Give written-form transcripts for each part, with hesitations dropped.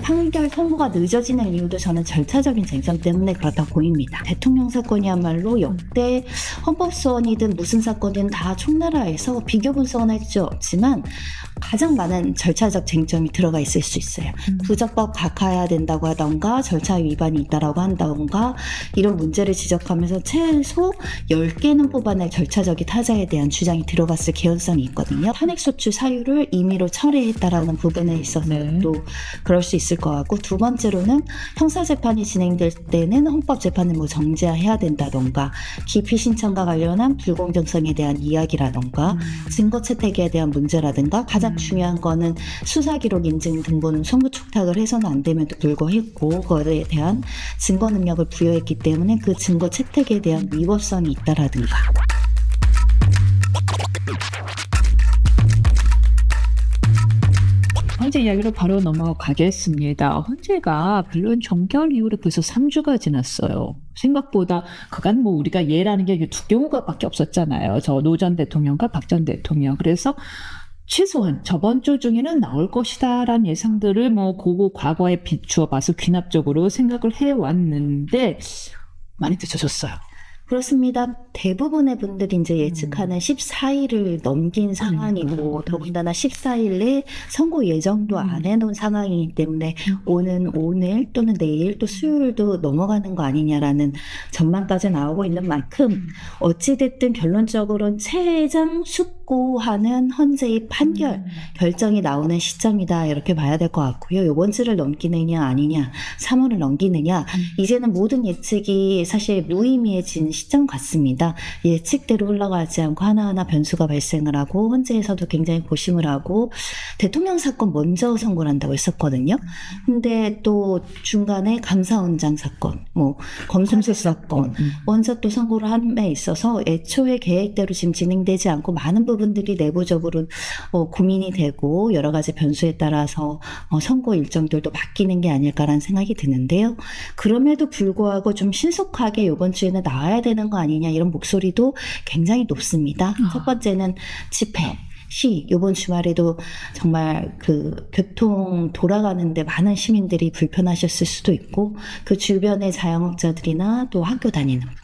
판결 선고가 늦어지는 이유도 저는 절차적인 쟁점 때문에 그렇다고 보입니다. 대통령 사건이야말로 역대 헌법소원이든 무슨 사건이든 다 총나라에서 비교 분석은 할 수 없지만 가장 많은 절차적 쟁점이 들어가 있을 수 있어요. 부적법 각하해야 된다고 하던가 절차 위반이 있다라고 한다던가 이런 문제를 지적하면서 최소 10개는 뽑아낼 절차적인 타자에 대한 주장이 들어갔을 개연성이 있거든요. 탄핵소추 사유를 임의로 철회했다라는 부분에 있어서도 그럴 수 있을 것 같고, 두 번째로는 형사재판이 진행될 때는 헌법재판을 뭐 정지해야 된다던가 기피 신청과 관련한 불공정성에 대한 이야기라던가 증거 채택에 대한 문제라든가 가장 중요한 거는 수사기록 인증 등본 송구 촉탁을 해서는 안 됨에도 불구하고 그거에 대한 증거 능력을 부여했기 때문에 그 증거 채택에 대한 위법성이 있다라든가. 헌재 이야기로 바로 넘어가겠습니다. 헌재가 변론 종결 이후로 벌써 3주가 지났어요. 생각보다 그간 뭐 우리가 예라는 게 두 경우가 밖에 없었잖아요. 저 노 전 대통령과 박 전 대통령. 그래서 최소한 저번 주 중에는 나올 것이다라는 예상들을 뭐 과거에 비추어 봐서 귀납적으로 생각을 해왔는데 많이 늦어졌어요. 그렇습니다. 대부분의 분들이 이제 예측하는 14일을 넘긴 상황이고 더군다나 14일에 선고 예정도 안 해놓은 상황이기 때문에 오늘 또는 내일 또 수요일도 넘어가는 거 아니냐라는 전망까지 나오고 있는 만큼 어찌됐든 결론적으로는 최장 숙고하는 헌재의 판결 결정이 나오는 시점이다 이렇게 봐야 될 것 같고요. 이번 주를 넘기느냐 아니냐 3월을 넘기느냐 이제는 모든 예측이 사실 무의미해진 시점 같습니다. 예측대로 흘러가지 않고 하나하나 변수가 발생을 하고 헌재에서도 굉장히 고심을 하고 대통령 사건 먼저 선고를 한다고 했었거든요. 근데 또 중간에 감사원장 사건, 뭐 검찰 사건 먼저 또 선고를 함에 있어서 애초에 계획대로 지금 진행되지 않고 많은 부분들이 내부적으로 고민이 되고 여러 가지 변수에 따라서 선고 일정들도 바뀌는 게 아닐까라는 생각이 드는데요. 그럼에도 불구하고 좀 신속하게 이번 주에는 나와야 되는 거 아니냐 이런 목소리도 굉장히 높습니다. 첫 번째는 집회. 이번 주말에도 정말 그 교통 돌아가는데 많은 시민들이 불편하셨을 수도 있고 그 주변의 자영업자들이나 또 학교 다니는 분들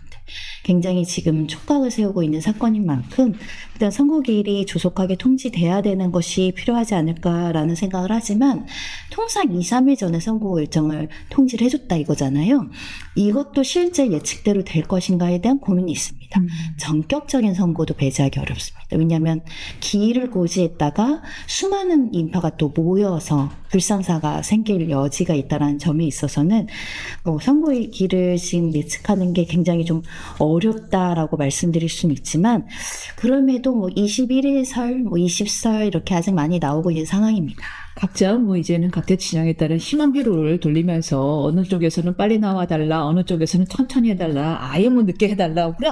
굉장히 지금 촉각을 세우고 있는 사건인 만큼 일단 선고기일이 조속하게 통지돼야 되는 것이 필요하지 않을까라는 생각을 하지만 통상 2, 3일 전에 선고 일정을 통지를 해줬다 이거잖아요. 이것도 실제 예측대로 될 것인가에 대한 고민이 있습니다. 전격적인 선고도 배제하기 어렵습니다. 왜냐하면 기일을 고지했다가 수많은 인파가 또 모여서 불상사가 생길 여지가 있다는 점에 있어서는 선고일기를 지금 예측하는 게 굉장히 좀 어렵다라고 말씀드릴 수는 있지만 그럼에도 21일 설, 20설 이렇게 아직 많이 나오고 있는 상황입니다. 각자 이제는 각자 진영에 따른 희망 회로를 돌리면서 어느 쪽에서는 빨리 나와달라, 어느 쪽에서는 천천히 해달라, 아예 늦게 해달라. 그래,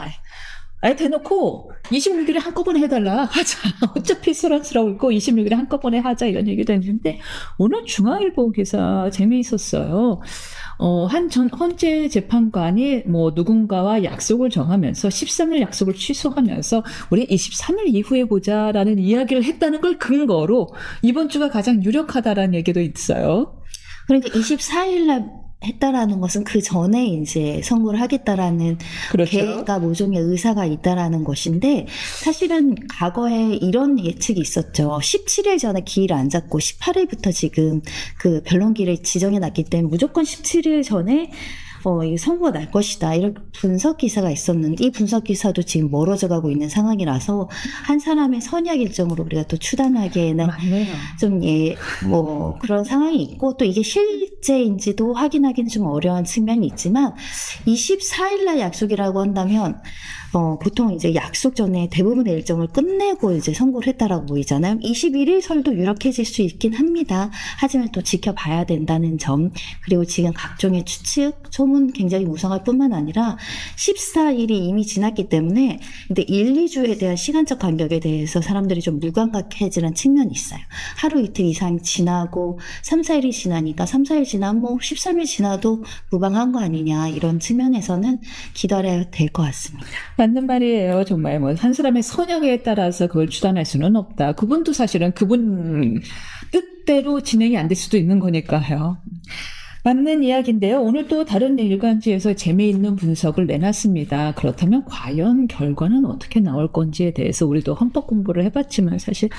아예 대놓고 26일에 한꺼번에 해달라 하자. 어차피 소란스러울 거 26일에 한꺼번에 하자 이런 얘기도 했는데 오늘 중앙일보 기사 재미있었어요. 한 헌재 재판관이 누군가와 약속을 정하면서 13일 약속을 취소하면서 우리 23일 이후에 보자라는 이야기를 했다는 걸 근거로 이번 주가 가장 유력하다라는 얘기도 있어요. 그러니까 24일날 했다라는 것은 그 전에 이제 선고를 하겠다라는 그렇죠. 계획과 모종의 의사가 있다라는 것인데 사실은 과거에 이런 예측이 있었죠. 17일 전에 기일을 안 잡고 18일부터 지금 그 변론기일을 지정해 놨기 때문에 무조건 17일 전에 이 선고가 날 것이다. 이런 분석 기사가 있었는데 이 분석 기사도 지금 멀어져 가고 있는 상황이라서 한 사람의 선약 일정으로 우리가 또 추단하기에는 좀 그런 상황이 있고 또 이게 실제인지도 확인하기는 좀 어려운 측면이 있지만 24일 날 약속이라고 한다면 보통 이제 약속 전에 대부분의 일정을 끝내고 이제 선고를 했다라고 보이잖아요. 21일 설도 유력해질 수 있긴 합니다. 하지만 또 지켜봐야 된다는 점, 그리고 지금 각종의 추측, 소문 굉장히 무성할 뿐만 아니라 14일이 이미 지났기 때문에 근데 1, 2주에 대한 시간적 간격에 대해서 사람들이 좀 무감각해지는 측면이 있어요. 하루 이틀 이상 지나고 3, 4일이 지나니까 3, 4일 지나면 13일 지나도 무방한 거 아니냐 이런 측면에서는 기다려야 될 것 같습니다. 맞는 말이에요. 정말 뭐 한 사람의 선역에 따라서 그걸 주관할 수는 없다. 그분도 사실은 그분 뜻대로 진행이 안 될 수도 있는 거니까요. 맞는 이야기인데요. 오늘 또 다른 일간지에서 재미있는 분석을 내놨습니다. 그렇다면 과연 결과는 어떻게 나올 건지에 대해서 우리도 헌법 공부를 해봤지만 사실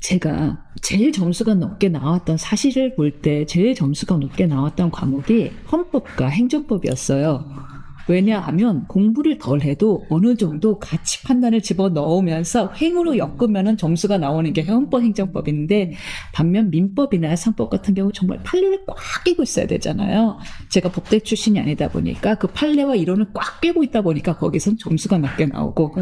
제가 제일 점수가 높게 나왔던 사실을 볼 때 제일 점수가 높게 나왔던 과목이 헌법과 행정법이었어요. 왜냐하면 공부를 덜 해도 어느 정도 가치 판단을 집어넣으면서 횡으로 엮으면 점수가 나오는 게 헌법 행정법인데 반면 민법이나 상법 같은 경우 정말 판례를 꽉 끼고 있어야 되잖아요. 제가 법대 출신이 아니다 보니까 그 판례와 이론을 꽉 끼고 있다 보니까 거기선 점수가 낮게 나오고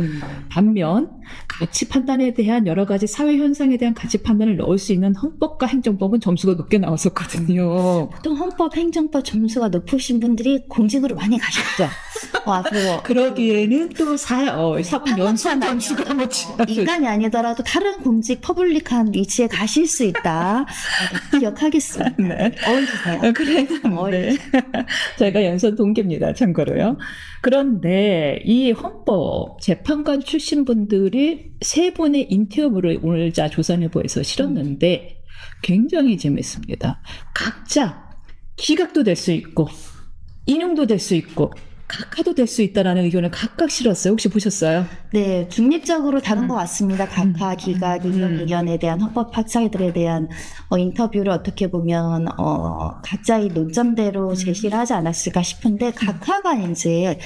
반면 가치 판단에 대한 여러 가지 사회 현상에 대한 가치 판단을 넣을 수 있는 헌법과 행정법은 점수가 높게 나왔었거든요. 보통 헌법, 행정법 점수가 높으신 분들이 공직으로 많이 가셨죠. 앞으로 그러기에는 또 사법 연수한 점수가 뭐 인간이 아니더라도 다른 공직 퍼블릭한 위치에 가실 수 있다. 기억하겠습니다. 네. 어울리세요. 그래. 제가 연선 동기입니다. 참고로요. 그런데 이 헌법 재판관 출신 분들이 세 분의 인터뷰를 오늘 조선일보에서 실었는데 굉장히 재밌습니다. 각자 기각도 될 수 있고 인용도 될 수 있고 각하도 될 수 있다라는 의견을 각각 실었어요. 혹시 보셨어요? 네, 중립적으로 다른 것 같습니다. 각하, 기각, 인용 의견에 대한 헌법학자들에 대한 인터뷰를 어떻게 보면 각자의 논점대로 제시를 하지 않았을까 싶은데 각하가 이제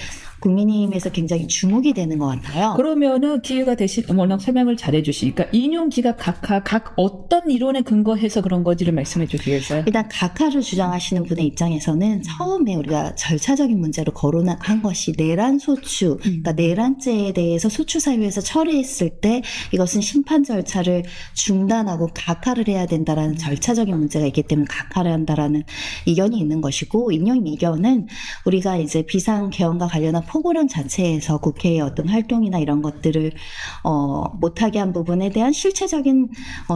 국민의힘에서 굉장히 주목이 되는 것 같아요. 그러면은 기회가 되신 워낙 설명을 잘해 주시니까 인용 기각 각하 각 어떤 이론에 근거해서 그런 건지를 말씀해 주시겠어요? 일단 각하를 주장하시는 분의 입장에서는 처음에 우리가 절차적인 문제로 거론한 것이 내란 소추, 그러니까 내란죄에 대해서 소추사유에서 처리했을 때 이것은 심판 절차를 중단하고 각하를 해야 된다라는 절차적인 문제가 있기 때문에 각하를 한다라는 의견이 있는 것이고 인용 의견은 우리가 이제 비상개헌과 관련한 포고령 자체에서 국회의 어떤 활동이나 이런 것들을 못하게 한 부분에 대한 실체적인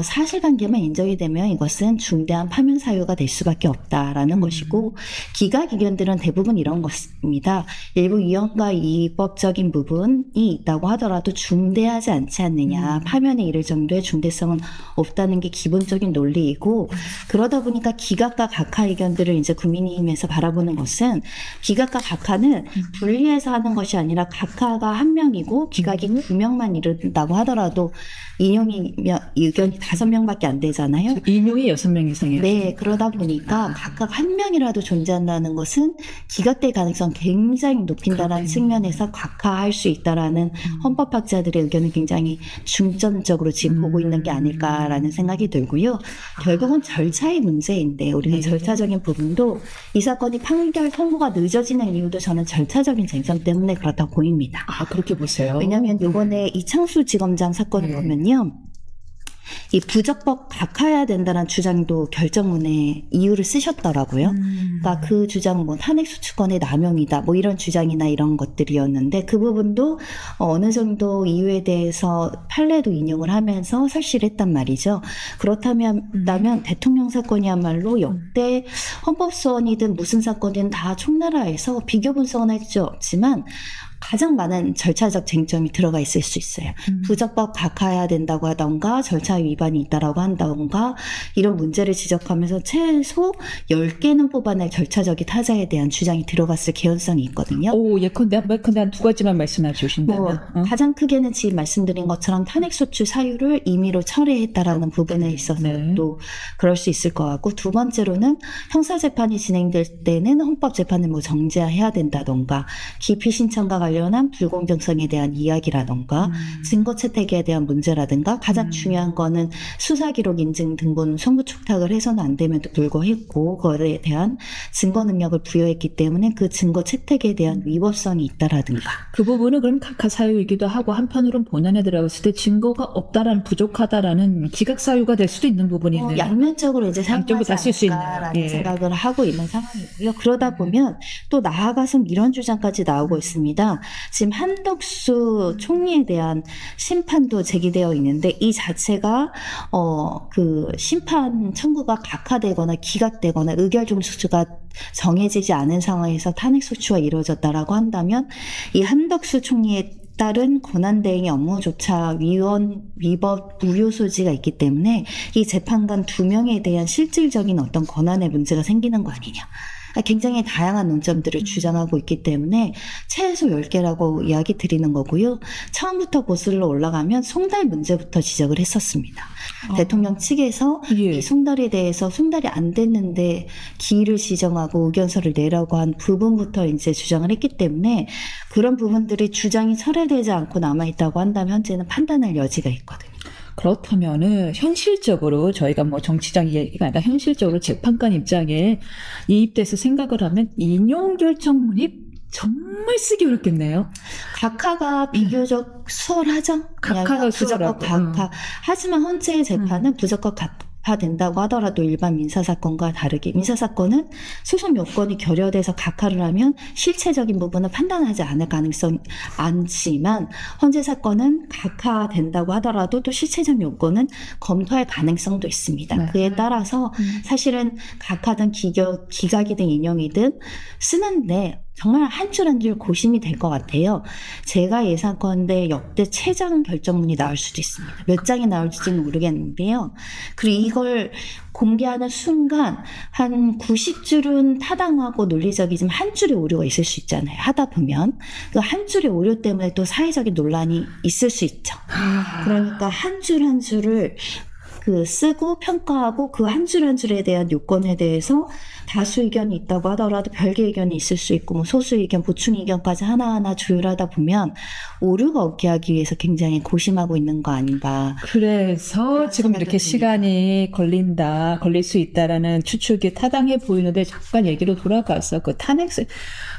사실관계만 인정이 되면 이것은 중대한 파면 사유가 될 수밖에 없다라는 것이고 기각 의견들은 대부분 이런 것입니다. 일부 위헌과 위법적인 부분이 있다고 하더라도 중대하지 않지 않느냐. 파면에 이를 정도의 중대성은 없다는 게 기본적인 논리이고 그러다 보니까 기각과 각하 의견들을 이제 국민의힘에서 바라보는 것은 기각과 각하는 분리해서 하는 것이 아니라 각하가 한 명이고 기각이 2명만 이른다고 하더라도 인용이 의견이 5명밖에 안 되잖아요. 인용이 6명 이상이에요. 네, 그러다 보니까 각각 한 명이라도 존재한다는 것은 기각될 가능성 굉장히 높인다라는 측면에서 각하할 수 있다라는 헌법학자들의 의견을 굉장히 중점적으로 지금 보고 있는 게 아닐까라는 생각이 들고요. 결국은 절차의 문제인데 우리가 절차적인 부분도 이 사건이 판결 선고가 늦어지는 이유도 저는 절차적인 쟁점 때문에 그렇다고 보입니다. 아, 그렇게 보세요. 왜냐하면 이번에 이창수 지검장 사건을 보면요. 이 부적법 각하해야 된다는 주장도 결정문에 이유를 쓰셨더라고요. 그러니까 그 주장은 뭐 탄핵소추권의 남용이다 뭐 이런 주장이나 이런 것들이었는데 그 부분도 어느 정도 이유에 대해서 판례도 인용을 하면서 설치했단 말이죠. 그렇다면 대통령 사건이야말로 역대 헌법소원이든 무슨 사건이든 다 총나라에서 비교 분석은 할 수 없지만 가장 많은 절차적 쟁점이 들어가 있을 수 있어요. 부적법 각하해야 된다고 하던가 절차 위반이 있다라고 한다던가 이런 문제를 지적하면서 최소 10개는 뽑아낼 절차적인 타자에 대한 주장이 들어갔을 개연성이 있거든요. 오, 예컨대 한 두 가지만 말씀해 주신다면. 가장 크게는 지금 말씀드린 것처럼 탄핵소추 사유를 임의로 철회했다라는 부분에 있어서도 그럴 수 있을 것 같고 두 번째로는 형사재판이 진행될 때는 헌법재판을 뭐 정지해야 된다던가 기피 신청과 관련한 불공정성에 대한 이야기라던가 증거 채택에 대한 문제라든가 가장 중요한 거는 수사기록 인증 등본 송부 촉탁을 해서는 안 됨에도 불구했고 그거에 대한 증거 능력을 부여했기 때문에 그 증거 채택에 대한 위법성이 있다라든가 그 부분은 그럼 각하 사유이기도 하고 한편으로는 본안에 들어갔을 때 증거가 없다라는 부족하다라는 기각 사유가 될 수도 있는 부분이 있네요. 양면적으로 이제 사용하지 않을까라는 생각을 하고 있는 상황이고요. 그러다 보면 또 나아가서 이런 주장까지 나오고 있습니다. 있고요. 지금 한덕수 총리에 대한 심판도 제기되어 있는데 이 자체가 그 심판 청구가 각하되거나 기각되거나 의결 수가 정해지지 않은 상황에서 탄핵소추가 이루어졌다라고 한다면 이 한덕수 총리의 따른 권한대행의 업무조차 위법 무효 소지가 있기 때문에 이 재판관 2명에 대한 실질적인 어떤 권한의 문제가 생기는 거 아니냐. 굉장히 다양한 논점들을 주장하고 있기 때문에 최소 10개라고 이야기 드리는 거고요. 처음부터 고슬로 올라가면 송달 문제부터 지적을 했었습니다. 대통령 측에서 예. 이 송달에 대해서 송달이 안 됐는데 기일을 지정하고 의견서를 내라고 한 부분부터 이제 주장을 했기 때문에 그런 부분들이 주장이 철회되지 않고 남아있다고 한다면 현재는 판단할 여지가 있거든요. 그렇다면은 현실적으로 저희가 뭐 정치적 얘기가 아니라 현실적으로 재판관 입장에 이입돼서 생각을 하면 인용 결정문이 정말 쓰기 어렵겠네요. 각하가 비교적 수월하죠. 각하가 부적격 수월하고. 각하. 하지만 헌재의 재판은 부적격 각하된다고 하더라도 일반 민사사건과 다르게 민사사건은 소송 요건이 결여돼서 각하를 하면 실체적인 부분을 판단하지 않을 가능성이 많지만 헌재 사건은 각하된다고 하더라도 또 실체적 요건은 검토할 가능성도 있습니다. 네. 그에 따라서 사실은 각하든 기각이든 인용이든 쓰는데 정말 한 줄 한 줄 고심이 될 것 같아요. 제가 예상컨대 역대 최장 결정문이 나올 수도 있습니다. 몇 장이 나올지는 모르겠는데요. 그리고 이걸 공개하는 순간 한 90줄은 타당하고 논리적이지만 한 줄에 오류가 있을 수 있잖아요. 하다 보면 그 한 줄의 오류 때문에 또 사회적인 논란이 있을 수 있죠. 그러니까 한 줄 한 줄을 쓰고 평가하고 그 한 줄 한 줄에 대한 요건에 대해서 다수 의견이 있다고 하더라도 별개 의견이 있을 수 있고 뭐 소수 의견, 보충 의견까지 하나하나 조율하다 보면 오류가 없게 하기 위해서 굉장히 고심하고 있는 거 아닌가. 그래서 지금 이렇게 시간이 걸릴 수 있다라는 추측이 타당해 보이는데 잠깐 얘기로 돌아가서 그 탄핵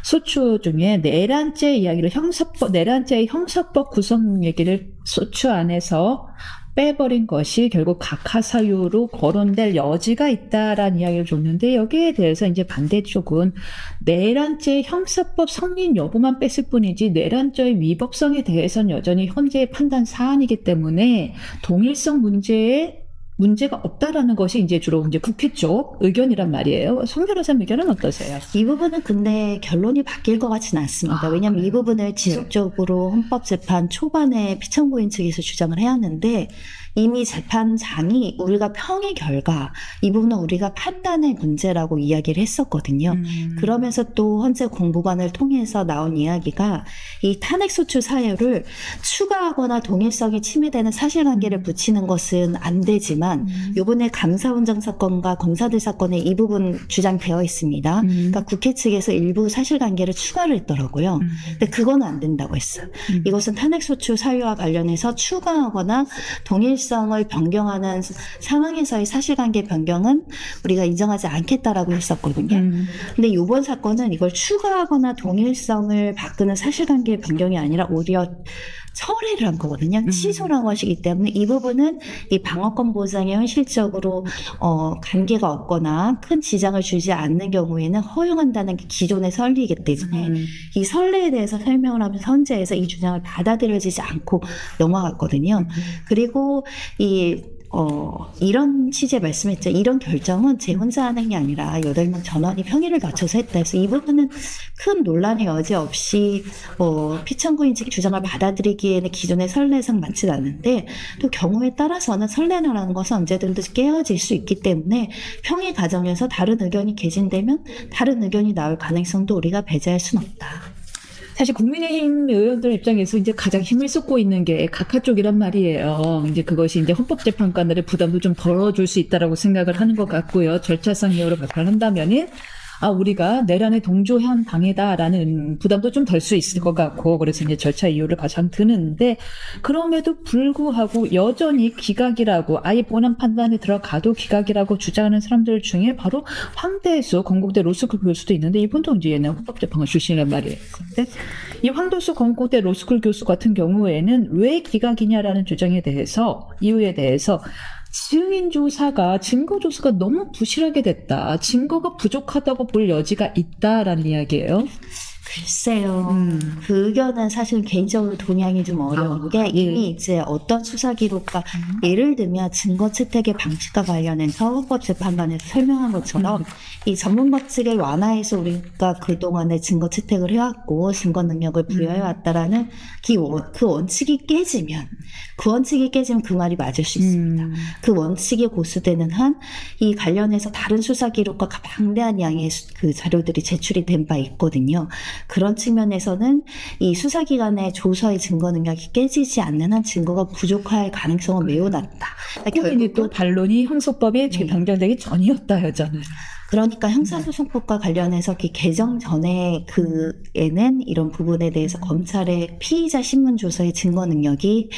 소추 중에 내란죄 이야기를 내란죄의 형사법 구성 얘기를 소추 안에서 빼버린 것이 결국 각하 사유로 거론될 여지가 있다라는 이야기를 줬는데 여기에 대해서 이제 반대쪽은 내란죄 형사법 성립 여부만 뺐을 뿐이지 내란죄의 위법성에 대해서는 여전히 현재의 판단 사안이기 때문에 동일성 문제가 없다라는 것이 이제 주로 이제 국회 쪽 의견이란 말이에요. 송 변호사님 의견은 어떠세요? 이 부분은 근데 결론이 바뀔 것 같지는 않습니다. 왜냐하면 이 부분을 지속적으로 헌법재판 초반에 피청구인 측에서 주장을 해왔는데 이미 재판장이 우리가 평의 결과 이 부분은 우리가 판단의 문제라고 이야기를 했었거든요. 그러면서 또 헌재 공보관을 통해서 나온 이야기가 이 탄핵소추 사유를 추가하거나 동일성이 침해되는 사실관계를 붙이는 것은 안 되지만 이번에 감사원장 사건과 검사들 사건에 이 부분 주장되어 있습니다. 그러니까 국회 측에서 일부 사실관계를 추가를 했더라고요. 근데 그건 안 된다고 했어요. 이것은 탄핵소추 사유와 관련해서 추가하거나 동일성을 변경하는 상황에서의 사실관계 변경은 우리가 인정하지 않겠다라고 했었거든요. 근데 이번 사건은 이걸 추가하거나 동일성을 바꾸는 사실관계 변경이 아니라 오히려 철회를 한 거거든요. 취소를 한 것이기 때문에 이 부분은 이 방어권 보장에 현실적으로 관계가 없거나 큰 지장을 주지 않는 경우에는 허용한다는 게 기존의 선리이기 때문에 이 선례에 대해서 설명을 하면서 헌재에서 이 주장을 받아들여지지 않고 넘어갔거든요. 그리고 이런 취지의 말씀했죠. 이런 결정은 제 혼자 하는 게 아니라 8명 전원이 평의를 갖춰서 했다 해서 이 부분은 큰 논란의 여지 없이 피청구인 측 주장을 받아들이기에는 기존의 선례상 맞지 않은데 또 경우에 따라서는 선례라는 것은 언제든지 깨어질 수 있기 때문에 평의 과정에서 다른 의견이 개진되면 다른 의견이 나올 가능성도 우리가 배제할 수는 없다. 사실 국민의힘 의원들 입장에서 이제 가장 힘을 쏟고 있는 게 각하 쪽이란 말이에요. 이제 그것이 이제 헌법재판관들의 부담도 좀 덜어줄 수 있다라고 생각을 하는 것 같고요. 절차상 이유로 발표를 한다면은 우리가 내란에 동조한 당이다라는 부담도 좀 덜 수 있을 것 같고, 그래서 이제 절차 이유를 가장 드는데, 그럼에도 불구하고 여전히 기각이라고, 아예 본안 판단에 들어가도 기각이라고 주장하는 사람들 중에 바로 황대수 건국대 로스쿨 교수도 있는데, 이분도 이제 옛날 헌법재판관 출신이란 말이에요. 근데 이 황대수 건국대 로스쿨 교수 같은 경우에는 왜 기각이냐라는 주장에 대해서, 이유에 대해서, 증거조사가 너무 부실하게 됐다. 증거가 부족하다고 볼 여지가 있다라는 이야기예요. 글쎄요. 그 의견은 사실 개인적으로 동의하기 좀 어려운 게 이미 이제 어떤 수사 기록과 예를 들면 증거 채택의 방식과 관련해서 헌법재판관에서 설명한 것처럼 이 전문법 측의 완화에서 우리가 그동안에 증거 채택을 해왔고 증거 능력을 부여해왔다라는 그 원칙이 깨지면 그 말이 맞을 수 있습니다. 그 원칙이 고수되는 한 이 관련해서 다른 수사 기록과 방대한 양의 그 자료들이 제출이 된 바 있거든요. 그런 측면에서는 이 수사기관의 조서의 증거 능력이 깨지지 않는 한 증거가 부족할 가능성은 매우 낮다. 결국 또 반론이 형소법에 변경되기 전이었다였잖아요. 그러니까 형사소송법과 관련해서 개정 전에 그에는 이런 부분에 대해서 검찰의 피의자 신문조서의 증거 능력이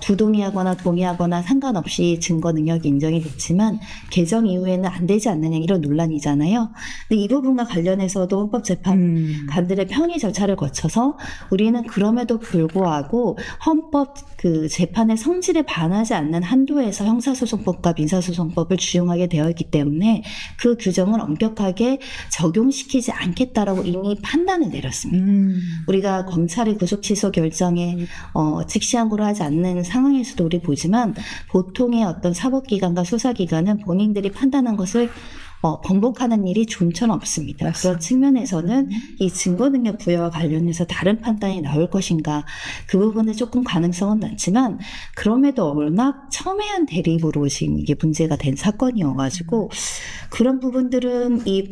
부동의하거나 동의하거나 상관없이 증거 능력이 인정이 됐지만 개정 이후에는 안 되지 않느냐 이런 논란이잖아요. 근데 이 부분과 관련해서도 헌법재판관들의 평의 절차를 거쳐서 우리는 그럼에도 불구하고 헌법 그 재판의 성질에 반하지 않는 한도에서 형사소송법과 민사소송법을 준용하게 되어 있기 때문에 그 규정을 엄격하게 적용시키지 않겠다라고 이미 판단을 내렸습니다. 우리가 검찰의 구속 취소 결정에 즉시항고를 하지 않는 상황에서도 우리 보지만 보통의 어떤 사법기관과 수사기관은 본인들이 판단한 것을 번복하는 일이 좀처럼 없습니다. 맞습니다. 그런 측면에서는 이 증거능력 부여와 관련해서 다른 판단이 나올 것인가 그 부분은 조금 가능성은 낮지만 그럼에도 워낙 첨예한 대립으로 지금 이게 문제가 된 사건이어가지고 그런 부분들은 이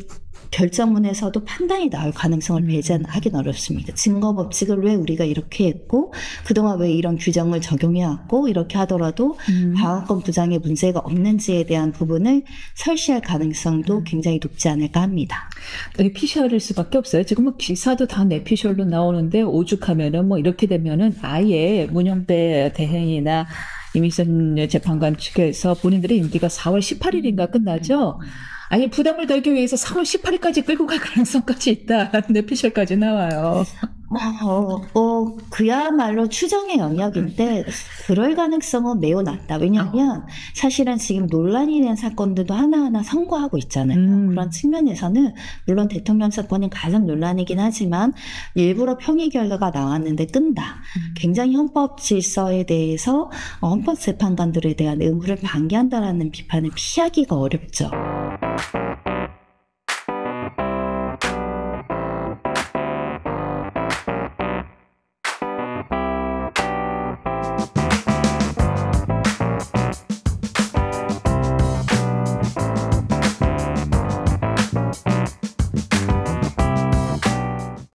결정문에서도 판단이 나올 가능성을 배제하기는 어렵습니다. 증거 법칙을 왜 우리가 이렇게 했고 그동안 왜 이런 규정을 적용해왔고 이렇게 하더라도 방어권 부장에 문제가 없는지에 대한 부분을 설시할 가능성도 굉장히 높지 않을까 합니다. 뇌피셜일 수밖에 없어요. 지금 뭐 기사도 다 뇌피셜로 나오는데 오죽하면은 뭐 이렇게 되면은 아예 문영배 대행이나 이미선 재판관 측에서 본인들의 임기가 4월 18일인가 끝나죠. 아니 부담을 덜기 위해서 4월 18일까지 끌고 갈 가능성까지 있다. 뇌피셜까지 나와요. 그야말로 추정의 영역인데 그럴 가능성은 매우 낮다. 왜냐하면 사실은 지금 논란이 된 사건들도 하나하나 선고하고 있잖아요. 그런 측면에서는 물론 대통령 사건이 가장 논란이긴 하지만 일부러 평의 결과가 나왔는데 끈다. 굉장히 헌법 질서에 대해서 헌법재판관들에 대한 의무를 방기한다라는 비판을 피하기가 어렵죠.